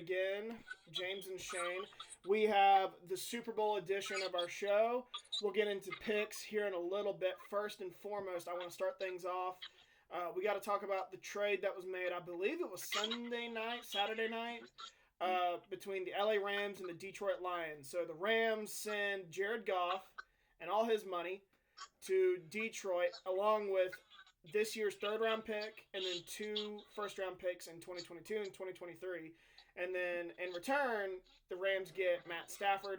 again, James and Shane. We have the Super Bowl edition of our show. We'll get into picks here in a little bit. First and foremost, I want to start things off. We got to talk about the trade that was made. I believe it was Saturday night, between the LA Rams and the Detroit Lions. So the Rams send Jared Goff and all his money to Detroit, along with this year's third-round pick and then 2 first-round picks in 2022 and 2023. And then in return, the Rams get Matt Stafford.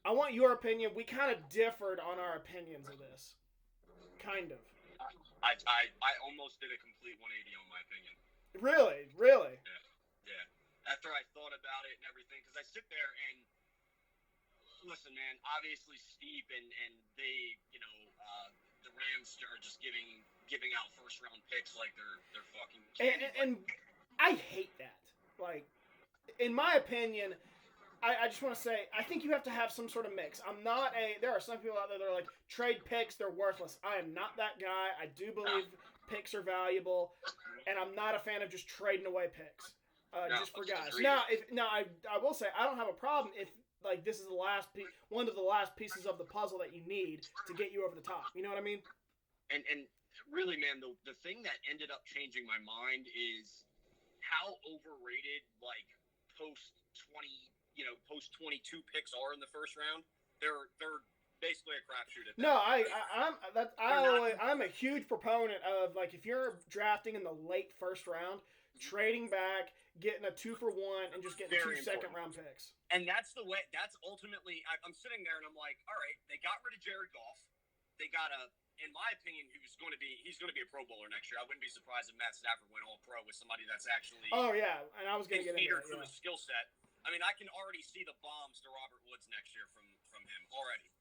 I want your opinion. We kind of differed on our opinions of this. Kind of. I almost did a complete 180 on my opinion. Really? Yeah. After I thought about it and everything, because I sit there and listen, man. Obviously, steep and they, the Rams are just giving out first round picks like they're fucking candy. And I hate that. Like, in my opinion, I just want to say, I think you have to have some sort of mix. There are some people out there that are like, trade picks, they're worthless. I am not that guy. I do believe picks are valuable, and I'm not a fan of just trading away picks just for guys. Now, I will say, I don't have a problem if, like, this is one of the last pieces of the puzzle that you need to get you over the top. You know what I mean? And really, man, the thing that ended up changing my mind is how overrated, like, post 22 picks are in the first round. They're basically a crapshoot at that. No, I'm a huge proponent of, like, if you're drafting in the late first round, trading back, getting a 2-for-1, and just getting Very 2 second-round picks. And that's ultimately, I'm sitting there and I'm like, all right, they got rid of Jared Goff. They got in my opinion, he's going to be a Pro Bowler next year. I wouldn't be surprised if Matt Stafford went all pro with somebody that's actually and I was going to get into that. From his skill set. I mean, I can already see the bombs to Robert Woods next year from him already.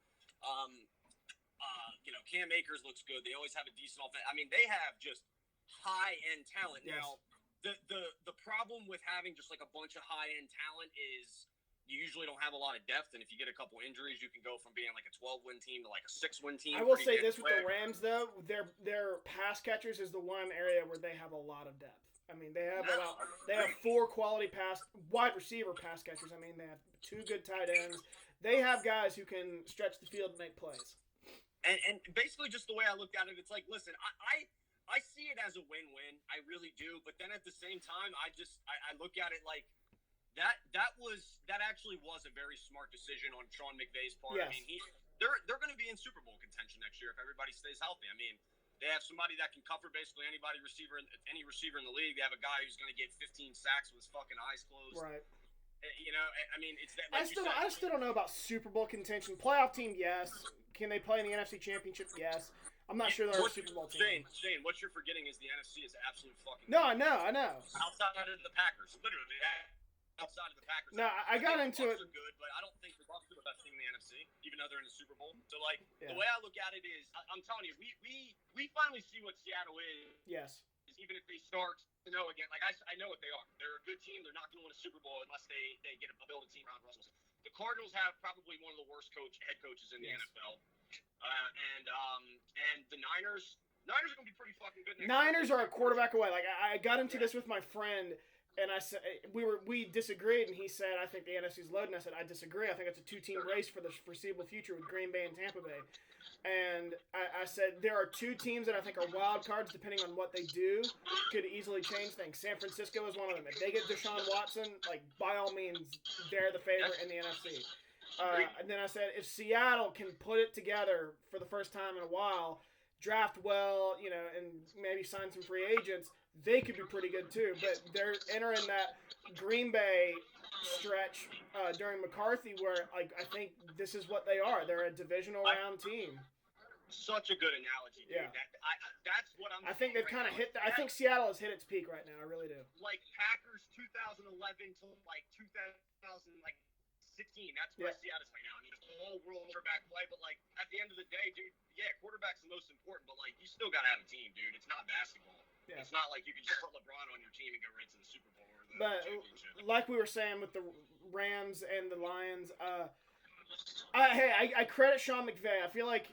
Cam Akers looks good. They always have a decent offense. I mean, they have just high-end talent. Yes. Now, the problem with having just like a bunch of high-end talent is you usually don't have a lot of depth, and if you get a couple injuries, you can go from being like a 12-win team to like a 6-win team. I will say this with the Rams, though, their pass catchers is the one area where they have a lot of depth. I mean, they have 4 quality wide receiver pass catchers. I mean, they have 2 good tight ends. They have guys who can stretch the field and make plays. And basically, just the way I looked at it, it's like, listen, I see it as a win-win. I really do. But then at the same time, I look at it like that actually was a very smart decision on Sean McVay's part. Yes. I mean, they're going to be in Super Bowl contention next year if everybody stays healthy. I mean, they have somebody that can cover basically any receiver in the league. They have a guy who's going to get 15 sacks with his fucking eyes closed. Right. I mean, it's that. Like I still don't know about Super Bowl contention. Playoff team, yes. Can they play in the NFC Championship? Yes. I'm not sure they're a Super Bowl team. Shane, what you're forgetting is the NFC is absolute fucking. No, I know. Outside of the Packers, literally. Outside of the Packers. No, I got into it. The Bucs are good, but I don't think the Bucs are the best team in the NFC, even though they're in the Super Bowl. So, the way I look at it is, I'm telling you, we finally see what Seattle is. Yes. Even if they start to know again, like I know what they are. They're a good team. They're not going to win a Super Bowl unless they build a team around Russell. The Cardinals have probably one of the worst head coaches in the NFL, and the Niners are going to be pretty fucking good. Niners are a quarterback away. Like I got into this with my friend. And I said we disagreed, and he said, "I think the NFC's loaded." And I said, "I disagree. I think it's a 2-team race for the foreseeable future with Green Bay and Tampa Bay." And I said there are 2 teams that I think are wild cards, depending on what they do, could easily change things. San Francisco is one of them. If they get Deshaun Watson, like, by all means, they're the favorite in the NFC. And then I said if Seattle can put it together for the first time in a while, draft well, and maybe sign some free agents, they could be pretty good too. But they're entering that Green Bay stretch during McCarthy where, like, I think this is what they are. They're a divisional round team. Such a good analogy, dude. Yeah. that's what I'm I think they've kind of hit I think Seattle has hit its peak right now. I really do. Like Packers 2011 to like 2016. That's where I see it right now. I mean, it's all world quarterback play, but like at the end of the day, dude, yeah, quarterback's the most important, but like you still gotta have a team, dude. It's not basketball. Yeah. It's not like you can just put LeBron on your team and go right to the Super Bowl or the championship. Like we were saying with the Rams and the Lions, I credit Sean McVay. I feel like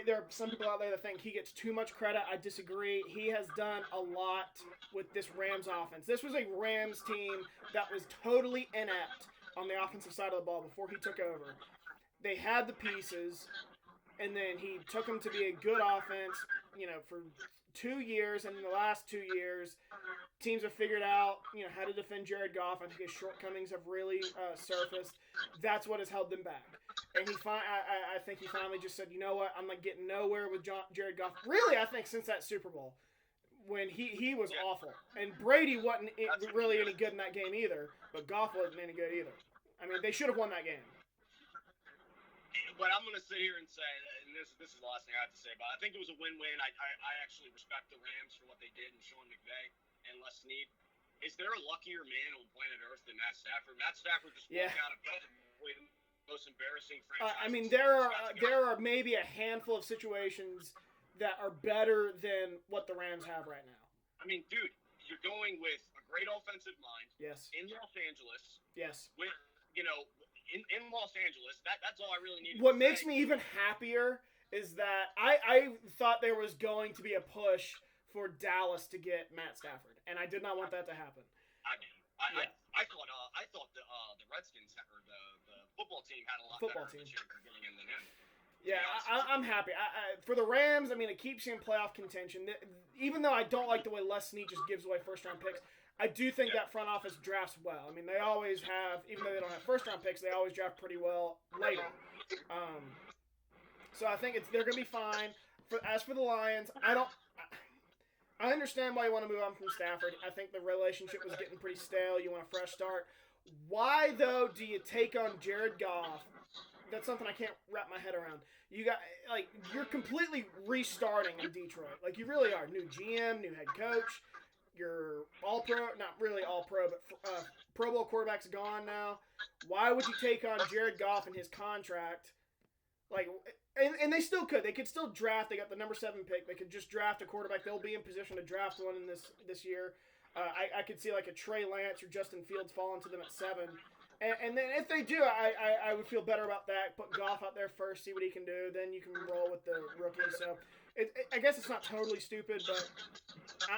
there are some people out there that think he gets too much credit. I disagree. He has done a lot with this Rams offense. This was a Rams team that was totally inept on the offensive side of the ball before he took over. They had the pieces, and then he took them to be a good offense, for 2 years, and in the last 2 years, teams have figured out, how to defend Jared Goff. I think his shortcomings have really surfaced. That's what has held them back. And I think he finally just said, you know what, I'm not getting nowhere with Jared Goff. Really, I think since that Super Bowl, when he was awful. And Brady wasn't really any good in that game either, but Goff wasn't any good either. I mean, they should have won that game. But I'm going to sit here and say, and this is the last thing I have to say about it, I think it was a win-win. I actually respect the Rams for what they did and Sean McVay and Les Snead. Is there a luckier man on planet Earth than Matt Stafford? Matt Stafford just walked out of probably the most embarrassing franchise. I mean, there are maybe a handful of situations that are better than what the Rams have right now. I mean, dude, you're going with a great offensive mind. Yes. In Los Angeles. Yes. With, in Los Angeles, that's all I really need. What makes me even happier is that I thought there was going to be a push for Dallas to get Matt Stafford, and I did not want that to happen. I did. I thought the Redskins or the football team had a lot better chance of getting him than him. Yeah, I'm happy. For the Rams, I mean, it keeps you in playoff contention. Even though I don't like the way Les Snead just gives away first-round picks, I do think that front office drafts well. I mean, they always have, even though they don't have first-round picks, they always draft pretty well later. So I think they're going to be fine. As for the Lions, I understand why you want to move on from Stafford. I think the relationship was getting pretty stale. You want a fresh start. Why, though, do you take on Jared Goff? That's something I can't wrap my head around. You're completely restarting in Detroit. You really are. New GM, new head coach. You're all-pro, not really all-pro, but Pro Bowl quarterback's gone now. Why would you take on Jared Goff and his contract? And they still could. They could still draft. They got the number 7 pick. They could just draft a quarterback. They'll be in position to draft one in this year. I could see a Trey Lance or Justin Fields falling to them at 7. And then if they do, I would feel better about that. Put Goff out there first, see what he can do. Then you can roll with the rookie. So I guess it's not totally stupid, but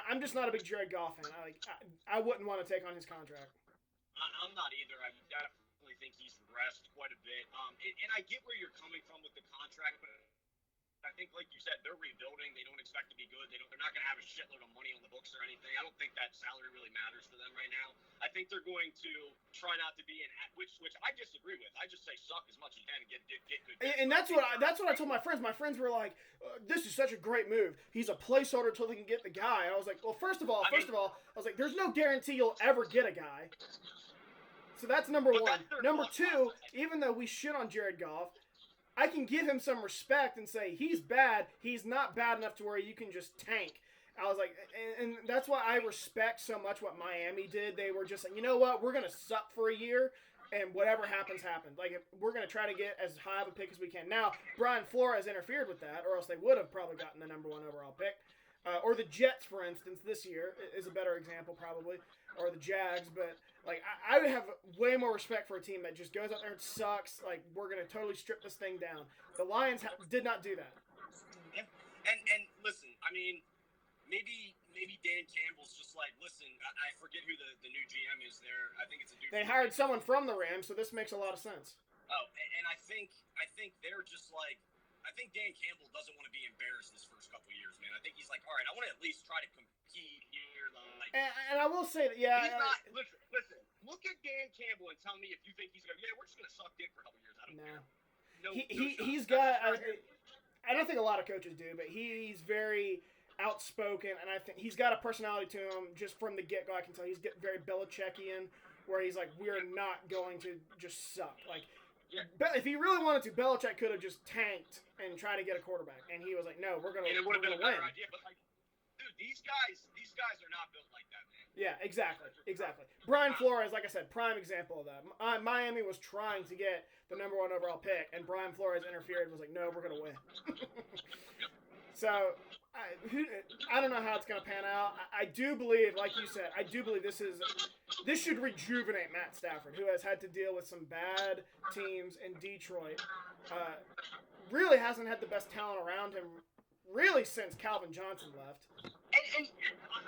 I'm just not a big Jared Goff fan. I wouldn't want to take on his contract. I'm not either. I definitely think he's regressed quite a bit. And I get where you're coming from with the contract, but I think, like you said, they're rebuilding. They don't expect to be good. They're not going to have a shitload of money on the books or anything. I don't think that salary really matters to them right now. I think they're going to try not to be which I disagree with. I just say suck as much as you can and get good. And that's what I told my friends. My friends were like, "This is such a great move. He's a placeholder until they can get the guy." I was like, "Well, first of all, I was like, there's no guarantee you'll ever get a guy." So that's number one. Number two, even though we shit on Jared Goff, I can give him some respect and say he's bad. He's not bad enough to where you can just tank. I was like, and that's why I respect so much what Miami did. They were just like, you know what? We're going to suck for a year, and whatever happens, happens. We're going to try to get as high of a pick as we can. Now, Brian Flores interfered with that, or else they would have probably gotten the number 1 overall pick. Or the Jets, for instance, this year is a better example probably. Or the Jags, but I would have way more respect for a team that just goes out there and sucks. We're gonna totally strip this thing down. The Lions did not do that. Yeah. And listen, I mean, maybe Dan Campbell's just listen. I forget who the new GM is there. I think it's a dude. They hired someone from the Rams, so this makes a lot of sense. Oh, and I think they're just I think Dan Campbell doesn't want to be embarrassed this first couple of years, man. I think he's all right, I want to at least try to compete here. And I will say that, yeah. He's not, listen, look at Dan Campbell and tell me if you think he's going to, we're just going to suck dick for a couple of years. I don't care. No, he's got, I don't think a lot of coaches do, but he's very outspoken, and I think he's got a personality to him just from the get-go. I can tell he's getting very Belichickian, where he's like, we're not going to just suck. If he really wanted to, Belichick could have just tanked and tried to get a quarterback, and he was like, no, we're going to win. And it would have been a better idea, but dude, these guys are not built like that, man. Yeah, exactly. Brian Flores, like I said, prime example of that. Miami was trying to get the number 1 overall pick, and Brian Flores interfered and was like, no, we're going to win. So I don't know how it's going to pan out. I do believe, like you said, I do believe this should rejuvenate Matt Stafford, who has had to deal with some bad teams in Detroit. Really hasn't had the best talent around him, really since Calvin Johnson left. And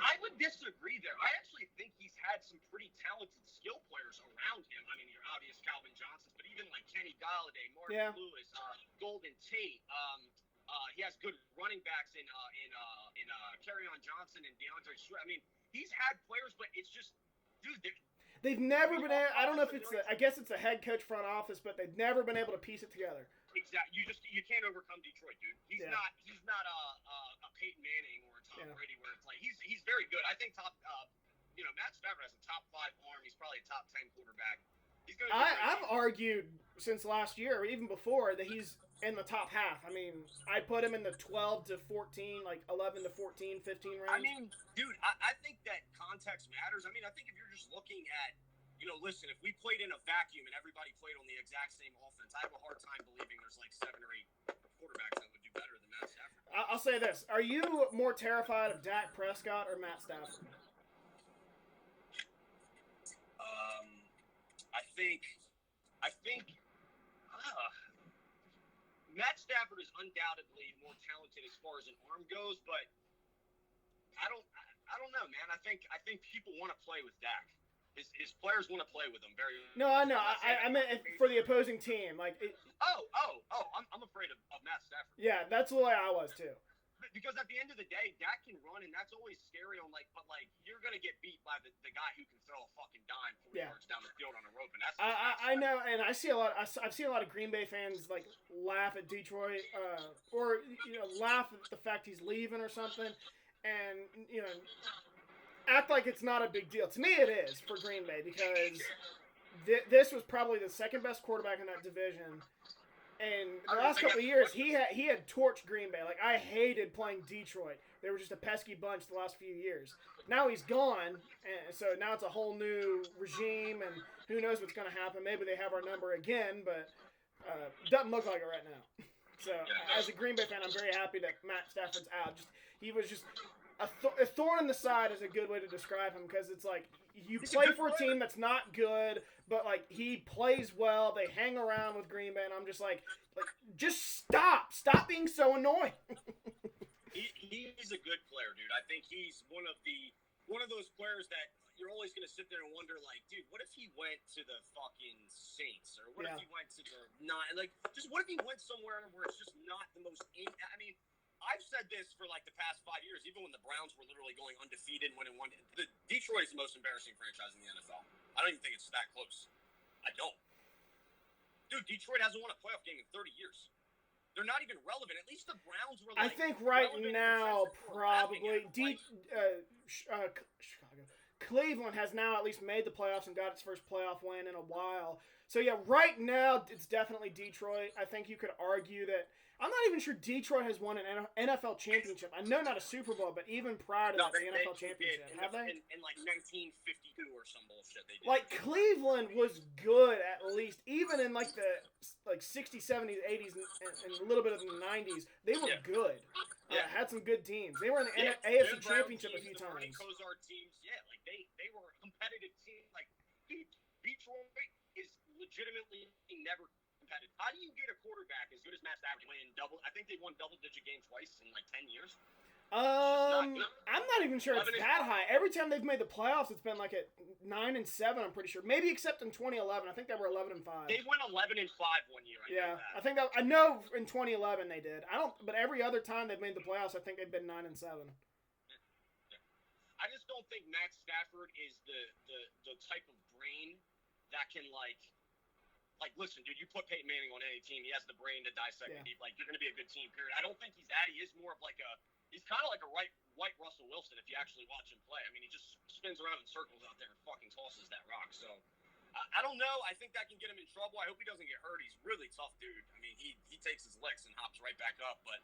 I would disagree there. I actually think he's had some pretty talented skill players around him. I mean, your obvious Calvin Johnsons, but even like Kenny Galladay, Marvin Lewis, Golden Tate. He has good running backs in Kerryon Johnson and DeAndre Swift. I mean, he's had players, but it's just, dude, they've never been. I don't know if it's. I guess it's a head coach front office, but they've never been able to piece it together. Exactly. You can't overcome Detroit, dude. He's not a Peyton Manning or a Tom Brady where it's like he's very good. I think Matt Stafford has a top 5 arm. He's probably a top 10 quarterback. I've argued since last year, or even before, that he's in the top half. I mean, I put him in the 12 to 14, like 11 to 14, 15 range. I mean, dude, I think that context matters. I mean, I think if you're just looking at, listen, if we played in a vacuum and everybody played on the exact same offense, I have a hard time believing there's like 7 or 8 quarterbacks that would do better than Matt Stafford. I'll say this. Are you more terrified of Dak Prescott or Matt Stafford? I think Matt Stafford is undoubtedly more talented as far as an arm goes, but I don't know, man. I think people want to play with Dak. His players want to play with him very. No, I know. I meant for the opposing team, like. I'm afraid of Matt Stafford. Yeah, that's the way I was too. Because at the end of the day, Dak can run, and that's always scary. But you're gonna get beat by the guy who can throw a fucking dime 40 yards down the field on a rope, and that's. I know, and I see a lot. I've seen a lot of Green Bay fans like laugh at Detroit, or laugh at the fact he's leaving or something, and act like it's not a big deal. To me, it is for Green Bay because this was probably the second best quarterback in that division. And the last couple of years, he had torched Green Bay. Like, I hated playing Detroit. They were just a pesky bunch the last few years. Now he's gone, and so now it's a whole new regime, and who knows what's going to happen. Maybe they have our number again, but doesn't look like it right now. So, as a Green Bay fan, I'm very happy that Matt Stafford's out. He was just a thorn in the side is a good way to describe him, because it's like you play for a team that's not good, but like he plays well. They hang around with Green Bay, and I'm just like just stop being so annoying. He's a good player, dude. I think he's one of those players that you're always going to sit there and wonder, like, dude, what if he went to the fucking Saints, or what if he went to just what if he went somewhere where it's just not the most. I mean, I've said this for like the past 5 years, even when the Browns were literally going undefeated, winning one. The Detroit is the most embarrassing franchise in the NFL. I don't even think it's that close. I don't. Dude, Detroit hasn't won a playoff game in 30 years. They're not even relevant. At least the Browns were. I think right now probably Chicago. Cleveland has now at least made the playoffs and got its first playoff win in a while. So yeah, right now it's definitely Detroit. I think you could argue that. I'm not even sure Detroit has won an NFL championship. I know not a Super Bowl, but even prior to that, the NFL championship. Have they? In like 1952 or some bullshit they did. Like, Cleveland was good at least. Even in like the 60s, 70s, 80s, and a little bit of the 90s, they were good. Had some good teams. They were in the AFC championship a few times. Ozark teams, like they were a competitive team. Like, dude, Detroit is legitimately never competitive. How do you get a quarterback as good as Matt Stafford winning double? I think they won double-digit games twice in like 10 years. I'm not even sure it's that high. Every time they've made the playoffs, it's been like at 9-7. I'm pretty sure. Maybe except in 2011. I think they were 11-5. They went 11-5 one year. I know in 2011 they did. But every other time they've made the playoffs, I think they've been 9-7. I just don't think Matt Stafford is the type of brain that can like, listen, dude, you put Peyton Manning on any team, he has the brain to dissect it. Like, you're going to be a good team, period. I don't think he's that. He is more of like he's kind of like a white Russell Wilson if you actually watch him play. I mean, he just spins around in circles out there and fucking tosses that rock. So, I don't know. I think that can get him in trouble. I hope he doesn't get hurt. He's really tough, dude. I mean, he takes his licks and hops right back up. But,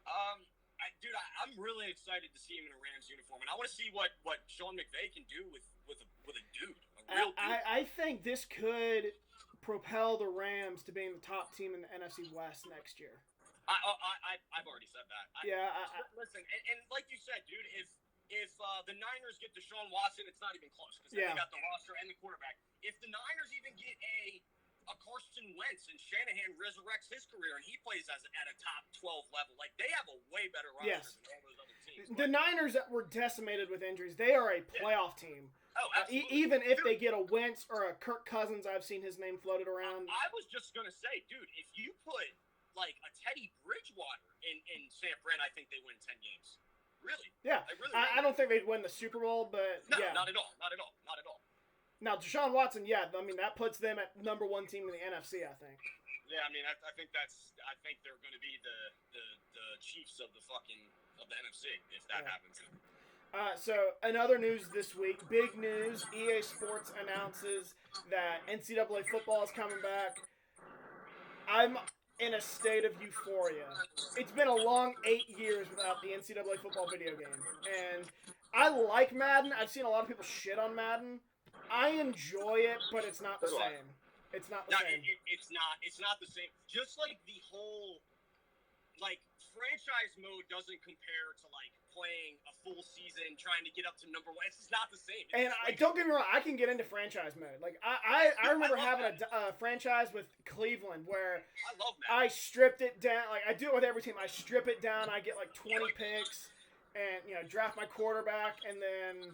I'm really excited to see him in a Rams uniform. And I want to see what Sean McVay can do with a dude, a real dude. I think this could propel the Rams to being the top team in the NFC West next year. I've already said that. Listen, and like you said, dude, if the Niners get Deshaun Watson, it's not even close because they got the roster and the quarterback. If the Niners even get a Carson Wentz and Shanahan resurrects his career and he plays at a top 12 level, like they have a way better roster than all those other teams. The Niners that were decimated with injuries, they are a playoff team. Oh, absolutely. Even if they get a Wentz or a Kirk Cousins, I've seen his name floated around. I was just gonna say, dude, if you put like a Teddy Bridgewater in San Fran, I think they win 10 games. Really? Yeah. I don't think they'd win the Super Bowl, but no, yeah. Not at all. Now, Deshaun Watson, I mean, that puts them at number one team in the NFC, I think. Yeah, I mean, I think they're going to be the Chiefs of the NFC if that happens. So, another news this week, big news, EA Sports announces that NCAA Football is coming back. I'm in a state of euphoria. It's been a long 8 years without the NCAA Football video game. And I like Madden. I've seen a lot of people shit on Madden. I enjoy it, but it's not the same. It's not the same. It's not the same. Just like the whole, like, franchise mode doesn't compare to, like, playing a full season, trying to get up to number one. It's just not the same. Don't get me wrong, I can get into franchise mode. Like, I remember having a franchise with Cleveland where I love that. I stripped it down. Like, I do it with every team. I strip it down. I get, like, 20 picks and, draft my quarterback and then,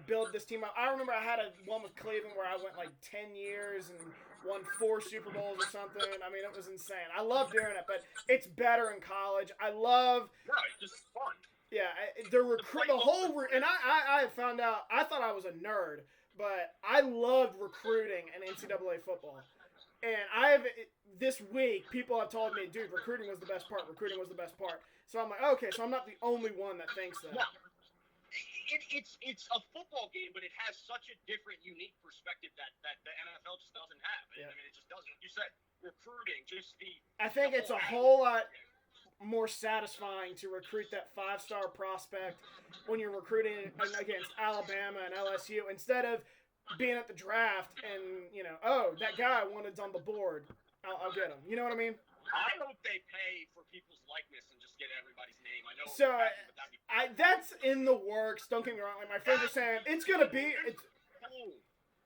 build this team up. I remember I had one with Cleveland where I went, like, 10 years and won 4 Super Bowls or something. I mean, it was insane. I love doing it, but it's better in college. It's just fun. Yeah, and I found out, I thought I was a nerd, but I loved recruiting in NCAA football. And this week, people have told me, dude, recruiting was the best part. So I'm like, okay, so I'm not the only one that thinks that. No. It's a football game, but it has such a different, unique perspective that the NFL just doesn't have. I mean, it just doesn't. You said recruiting, I think it's a whole lot more satisfying to recruit that 5-star prospect when you're recruiting against Alabama and LSU instead of being at the draft and, that guy I wanted's on the board. I'll get him. You know what I mean? I hope they pay for people's likeness and just get everybody's name. I know. So, that's in the works. Don't get me wrong. Like, my friends are saying, it's going to be... Cool.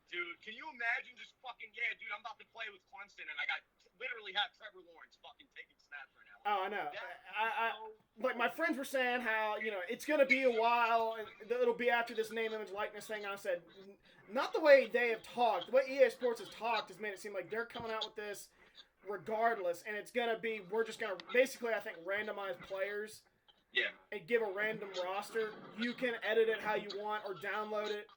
Dude, can you imagine just fucking, dude, I'm about to play with Clemson and I literally have Trevor Lawrence fucking taking snaps right now. Oh, I know. Like, my friends were saying how, it's going to be a while, and it'll be after this name, image, likeness thing. I said, not the way they have talked. The way EA Sports has talked has made it seem like they're coming out with this regardless, and it's going to be, we're just going to basically, I think, randomize players. Yeah. And give a random roster. You can edit it how you want or download it,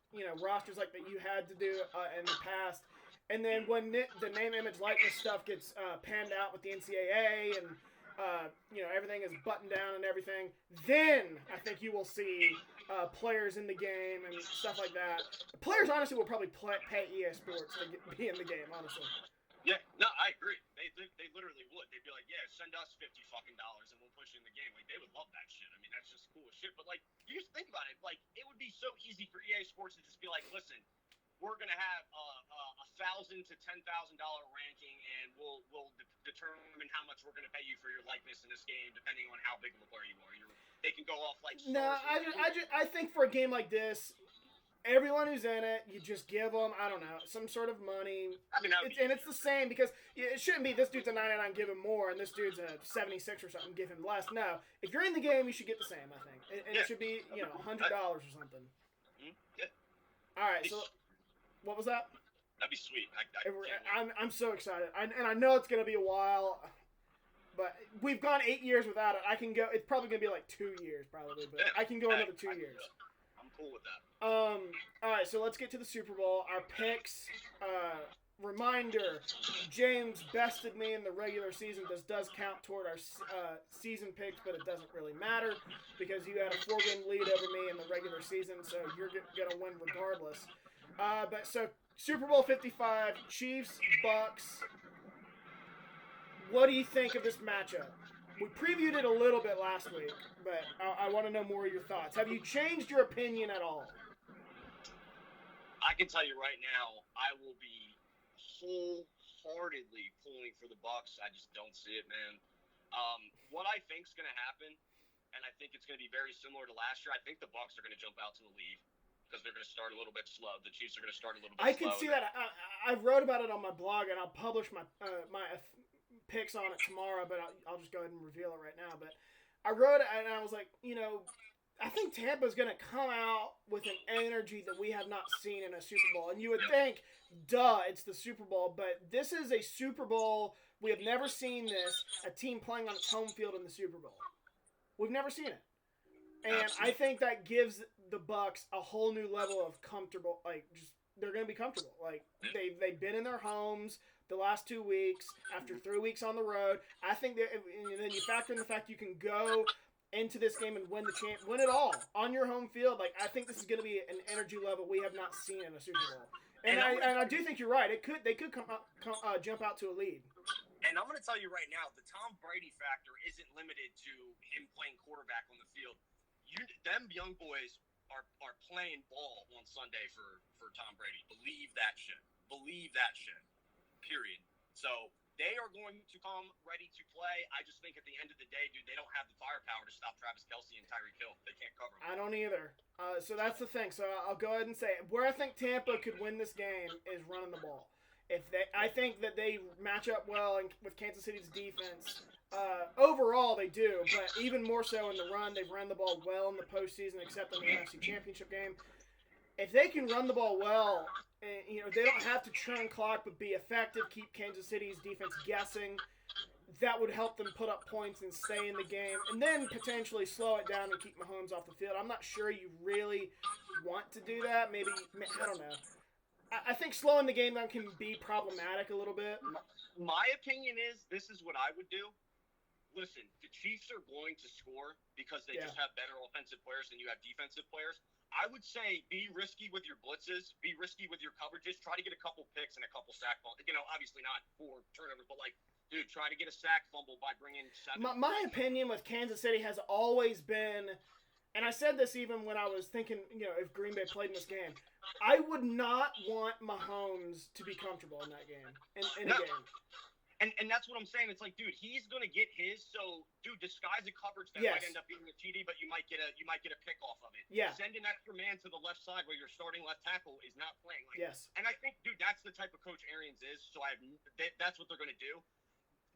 rosters like that you had to do in the past. And then when the name, image, likeness stuff gets panned out with the NCAA and, everything is buttoned down and everything, then I think you will see players in the game and stuff like that. Players, honestly, will probably pay EA Sports to be in the game, honestly. Yeah, no, I agree. They literally would. They'd be like, send us $50 and we'll push you in the game. Like, they would love that shit. I mean, that's just cool as shit. But, like, you just think about it. Like, it would be so easy for EA Sports to just be like, listen, we're going to have $1,000 to $10,000 ranking, and we'll determine how much we're going to pay you for your likeness in this game, depending on how big of a player you are. They can go off, like, no, I think for a game like this, everyone who's in it, you just give them, I don't know, some sort of money. I mean, and it's the same because it shouldn't be this dude's a 99, give him more, and this dude's a 76 or something, give him less. No, if you're in the game, you should get the same, I think. And it should be, $100 or something. Yeah. All right, so what was that? That'd be sweet. I'm so excited. And I know it's going to be a while, but we've gone 8 years without it. I can go, it's probably going to be like 2 years, probably, but I can go another 2 years. I'm cool with that. All right, so let's get to the Super Bowl. Our picks. Reminder: James bested me in the regular season. This does count toward our season picks, but it doesn't really matter because you had a 4-game lead over me in the regular season, so you're gonna win regardless. But so Super Bowl 55, Chiefs, Bucks. What do you think of this matchup? We previewed it a little bit last week, but I want to know more of your thoughts. Have you changed your opinion at all? I can tell you right now, I will be wholeheartedly pulling for the Bucks. I just don't see it, man. What I think is going to happen, and I think it's going to be very similar to last year, I think the Bucs are going to jump out to the lead because they're going to start a little bit slow. The Chiefs are going to start a little bit slow. I can see that. I wrote about it on my blog, and I'll publish my picks on it tomorrow, but I'll just go ahead and reveal it right now. But I wrote it, and I was like, I think Tampa's going to come out with an energy that we have not seen in a Super Bowl. And you would think, duh, it's the Super Bowl. But this is a Super Bowl. We have never seen this, a team playing on its home field in the Super Bowl. We've never seen it. And I think that gives the Bucs a whole new level of comfortable, they're going to be comfortable. They've been in their homes the last 2 weeks, after 3 weeks on the road. I think that, and then you factor in the fact you can go into this game and win it all on your home field. I think this is going to be an energy level we have not seen in a Super Bowl. And I do think you're right. They could jump out to a lead. And I'm going to tell you right now, the Tom Brady factor isn't limited to him playing quarterback on the field. Them young boys are playing ball on Sunday for Tom Brady. Believe that shit. Period. So they are going to come ready to play. I just think at the end of the day, dude, they don't have the firepower to stop Travis Kelce and Tyreek Hill. They can't cover them. I don't either. So that's the thing. So I'll go ahead and say where I think Tampa could win this game is running the ball. I think that they match up well with Kansas City's defense. Overall, they do, but even more so in the run. They've run the ball well in the postseason, except in the NFC Championship game. If they can run the ball well, they don't have to churn clock, but be effective, keep Kansas City's defense guessing. That would help them put up points and stay in the game, and then potentially slow it down and keep Mahomes off the field. I'm not sure you really want to do that. Maybe, I don't know. I think slowing the game down can be problematic a little bit. My opinion is this is what I would do. Listen, the Chiefs are going to score because they just have better offensive players than you have defensive players. I would say be risky with your blitzes, be risky with your coverages, try to get a couple picks and a couple sack fumbles. Obviously not 4 turnovers, but dude, try to get a sack fumble by bringing 7. My opinion with Kansas City has always been, and I said this even when I was thinking, if Green Bay played in this game, I would not want Mahomes to be comfortable in that game, in a game. And that's what I'm saying. It's dude, he's gonna get his. So, dude, disguise a coverage that might end up being a TD, but you might get a pick off of it. Yeah. Send an extra man to the left side where your starting left tackle is not playing. Yes. And I think, dude, that's the type of coach Arians is. So that's what they're gonna do.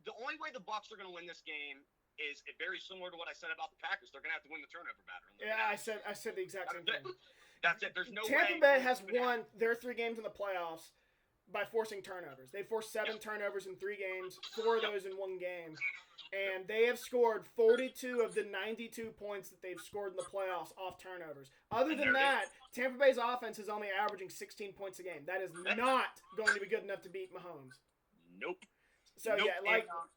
The only way the Bucs are gonna win this game is very similar to what I said about the Packers. They're gonna have to win the turnover battle. Yeah, I said the exact same thing. That's it. There's no Tampa way. Bay has won their 3 games in the playoffs by forcing turnovers. They forced 7 turnovers in 3 games, 4 of those in 1 game. And they have scored 42 of the 92 points that they've scored in the playoffs off turnovers. Other than that, Tampa Bay's offense is only averaging 16 points a game. That is not going to be good enough to beat Mahomes. Nope. So,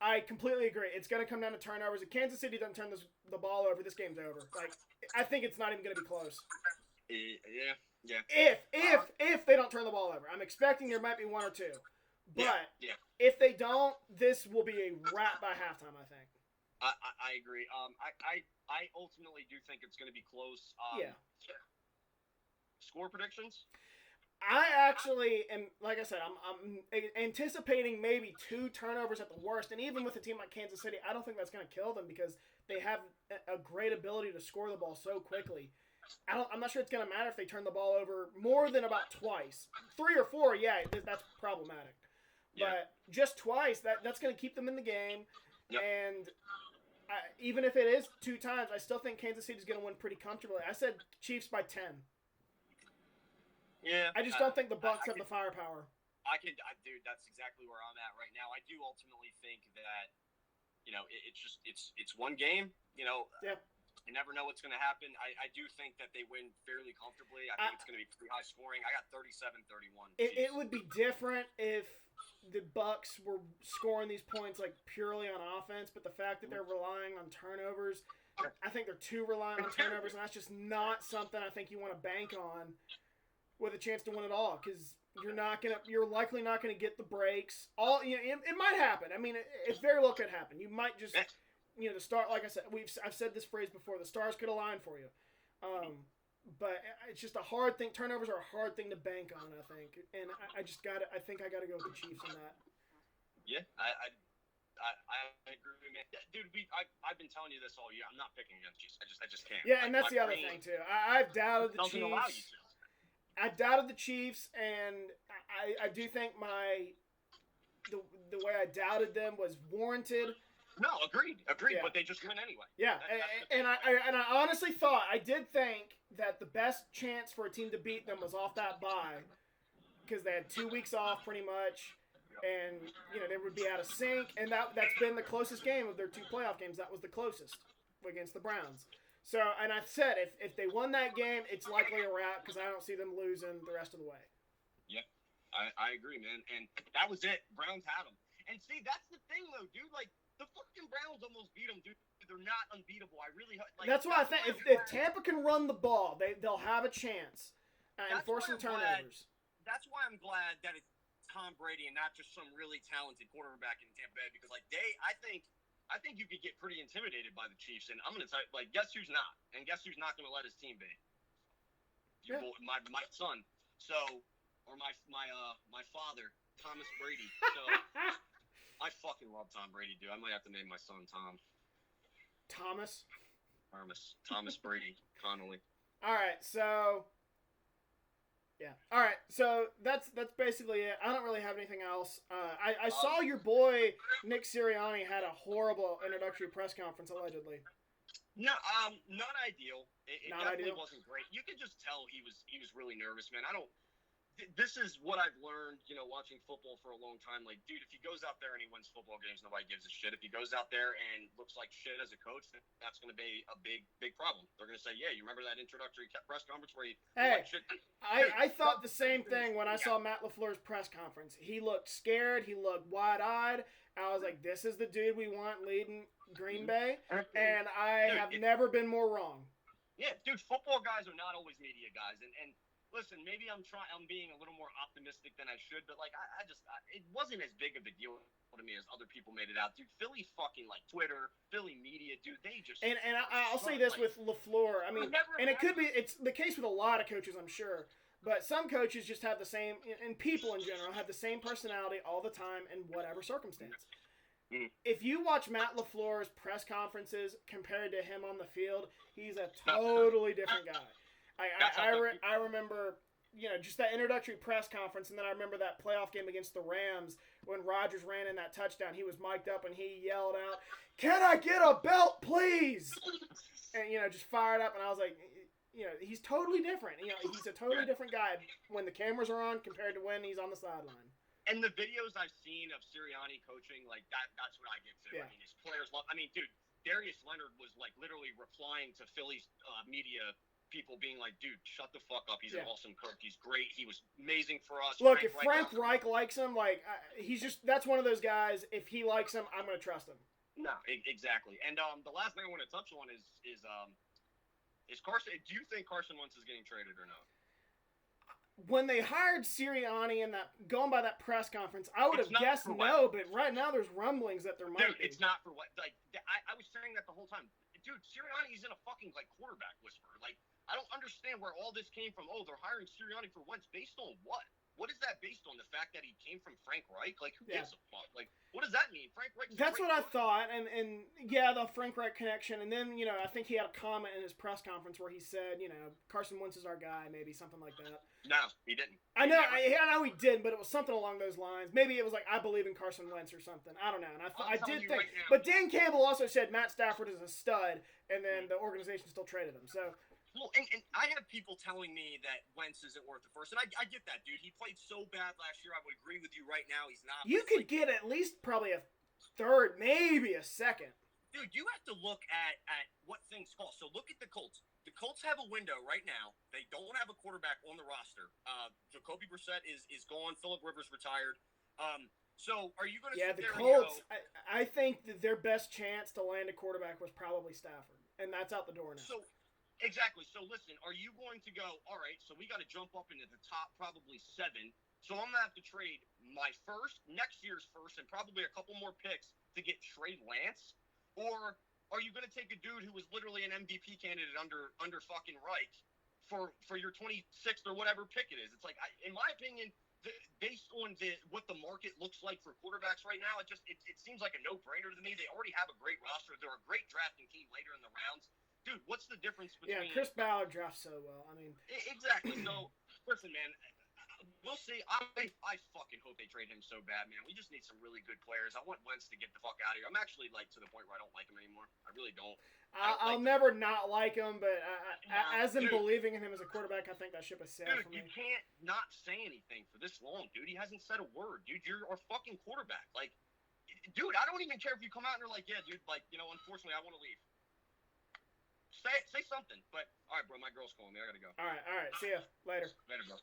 I completely agree. It's going to come down to turnovers. If Kansas City doesn't turn the ball over, this game's over. I think it's not even going to be close. Yeah. If they don't turn the ball over. I'm expecting there might be 1 or 2. But if they don't, this will be a wrap by halftime, I think. I agree. I ultimately do think it's going to be close. Score predictions? I actually am, like I said, I'm anticipating maybe 2 turnovers at the worst. And even with a team like Kansas City, I don't think that's going to kill them because they have a great ability to score the ball so quickly. I'm not sure it's going to matter if they turn the ball over more than about twice. 3 or 4, that's problematic. Yeah. But just twice, that's going to keep them in the game. Yep. And even if it is 2 times, I still think Kansas City is going to win pretty comfortably. I said Chiefs by 10. Yeah. I just don't think the Bucs have the firepower. Dude, that's exactly where I'm at right now. I do ultimately think that, it's 1 game, Yeah. You never know what's going to happen. I do think that they win fairly comfortably. I think it's going to be pretty high scoring. I got 37-31. It would be different if the Bucs were scoring these points purely on offense, but the fact that they're relying on turnovers, I think they're too reliant on turnovers, and that's just not something I think you want to bank on with a chance to win it all because you're likely not gonna get the breaks. It might happen. I mean, it very well could happen. You might just. The star, like I said, I've said this phrase before. The stars could align for you, but it's just a hard thing. Turnovers are a hard thing to bank on, I think, and I think I got to go with the Chiefs on that. Yeah, I agree, man. Dude, I've been telling you this all year. I'm not picking against Chiefs. I just can't. Yeah, and that's the other thing too. I've doubted the doesn't allow you Chiefs. to. I doubted the Chiefs, and I do think the way I doubted them was warranted. No, agreed, Yeah. but they just win anyway. Yeah, and I honestly thought, I did think that the best chance for a team to beat them was off that bye, because they had 2 weeks off pretty much, and they would be out of sync, and that's been the closest game of their 2 playoff games. That was the closest against the Browns. So, and I said, if they won that game, it's likely a wrap, because I don't see them losing the rest of the way. Yeah, I agree, man. And that was it. Browns had them. And see, that's the thing, though, dude. Like, the fucking Browns almost beat them, dude. They're not unbeatable. I really like. That's why I think if Tampa can run the ball, they'll have a chance and force some turnovers. That's why I'm glad that it's Tom Brady and not just some really talented quarterback in Tampa Bay, because like I think you could get pretty intimidated by the Chiefs, and I'm gonna tell you, like, guess who's not, and guess who's not gonna let his team be? My son. So, or my father, Thomas Brady. So. I fucking love Tom Brady, dude. I might have to name my son Tom. Thomas Brady Connolly. All right, so that's basically it. I don't really have anything else. I saw your boy Nick Sirianni had a horrible introductory press conference allegedly. No, not ideal. It not definitely ideal. Wasn't great. You could just tell he was really nervous, man. This is what I've learned, watching football for a long time. Like, dude, if he goes out there and he wins football games, nobody gives a shit. If he goes out there and looks like shit as a coach, that's going to be a big, big problem. They're going to say, yeah, you remember that introductory press conference where he like shit? I thought the same thing when I saw Matt LaFleur's press conference. He looked scared. He looked wide-eyed. I was like, this is the dude we want leading Green Bay, and I have never been more wrong. Yeah, dude, football guys are not always media guys, and listen, maybe I'm being a little more optimistic than I should, but like it wasn't as big of a deal to me as other people made it out. Dude, Philly fucking like Twitter, Philly media, dude, they just and I'll say this with LaFleur. I mean, and it's the case with a lot of coaches, I'm sure, but some coaches just have the same, and people in general have the same personality all the time in whatever circumstance. If you watch Matt LaFleur's press conferences compared to him on the field, he's a totally different guy. I remember, just that introductory press conference, and then I remember that playoff game against the Rams when Rodgers ran in that touchdown. He was mic'd up and he yelled out, "Can I get a belt, please?" And just fired up, and I was like, he's totally different. He's a totally different guy when the cameras are on compared to when he's on the sideline. And the videos I've seen of Sirianni coaching, like that's what I get to. Yeah. I mean, his players love. I mean, dude, Darius Leonard was like literally replying to Philly's media people being like, dude, shut the fuck up. He's an awesome coach. He's great. He was amazing for us. Look, if Frank Reich likes him, like, that's one of those guys, if he likes him, I'm going to trust him. No, exactly. And the last thing I want to touch on is Carson. Do you think Carson Wentz is getting traded or not? When they hired Sirianni and going by that press conference, I would have guessed no, but right now there's rumblings that there might be. Dude, it's not for what. Like, I was saying that the whole time. Dude, Sirianni's in a fucking, like, quarterback whisperer. Like, I don't understand where all this came from. Oh, they're hiring Sirianni for Wentz. Based on what? What is that based on? The fact that he came from Frank Reich? Like, who gives a fuck? Like, what does that mean? Frank Reich. That's what I thought, and yeah, the Frank Reich connection. And then, I think he had a comment in his press conference where he said, Carson Wentz is our guy, maybe something like that. No, he didn't. I know he did, but it was something along those lines. Maybe it was like, I believe in Carson Wentz or something. I don't know. And I did think. Right now, but Dan Campbell also said Matt Stafford is a stud, and then the organization still traded him. So. Well, and I have people telling me that Wentz isn't worth the first, and I get that, dude. He played so bad last year. I would agree with you right now. He's not. You could get at least probably a third, maybe a second. Dude, you have to look at what things cost. So look at the Colts. The Colts have a window right now. They don't have a quarterback on the roster. Jacoby Brissett is gone. Phillip Rivers retired. So are you going to sit there Colts, and go, I think that their best chance to land a quarterback was probably Stafford, and that's out the door now. Exactly. So listen, are you going to go, all right, so we got to jump up into the top probably 7. So I'm going to have to trade my next year's first, and probably a couple more picks to get Trey Lance? Or are you going to take a dude who was literally an MVP candidate under fucking Reich for your 26th or whatever pick it is? It's like, in my opinion, based on what the market looks like for quarterbacks right now, it seems like a no-brainer to me. They already have a great roster. They're a great drafting team later in the rounds. Dude, what's the difference between... Yeah, Chris Ballard drafts so well. I mean... Exactly. So, listen, man, we'll see. I fucking hope they trade him so bad, man. We just need some really good players. I want Wentz to get the fuck out of here. I'm actually, to the point where I don't like him anymore. I really don't. I'll never not like him, but as in believing in him as a quarterback, I think that ship has sailed for me. You can't not say anything for this long, dude. He hasn't said a word, dude. You're a fucking quarterback. Dude, I don't even care if you come out and you're like, yeah, dude, unfortunately, I want to leave. Say something. But, all right, bro, my girl's calling me. I got to go. All right. See ya. Later. Later, bro.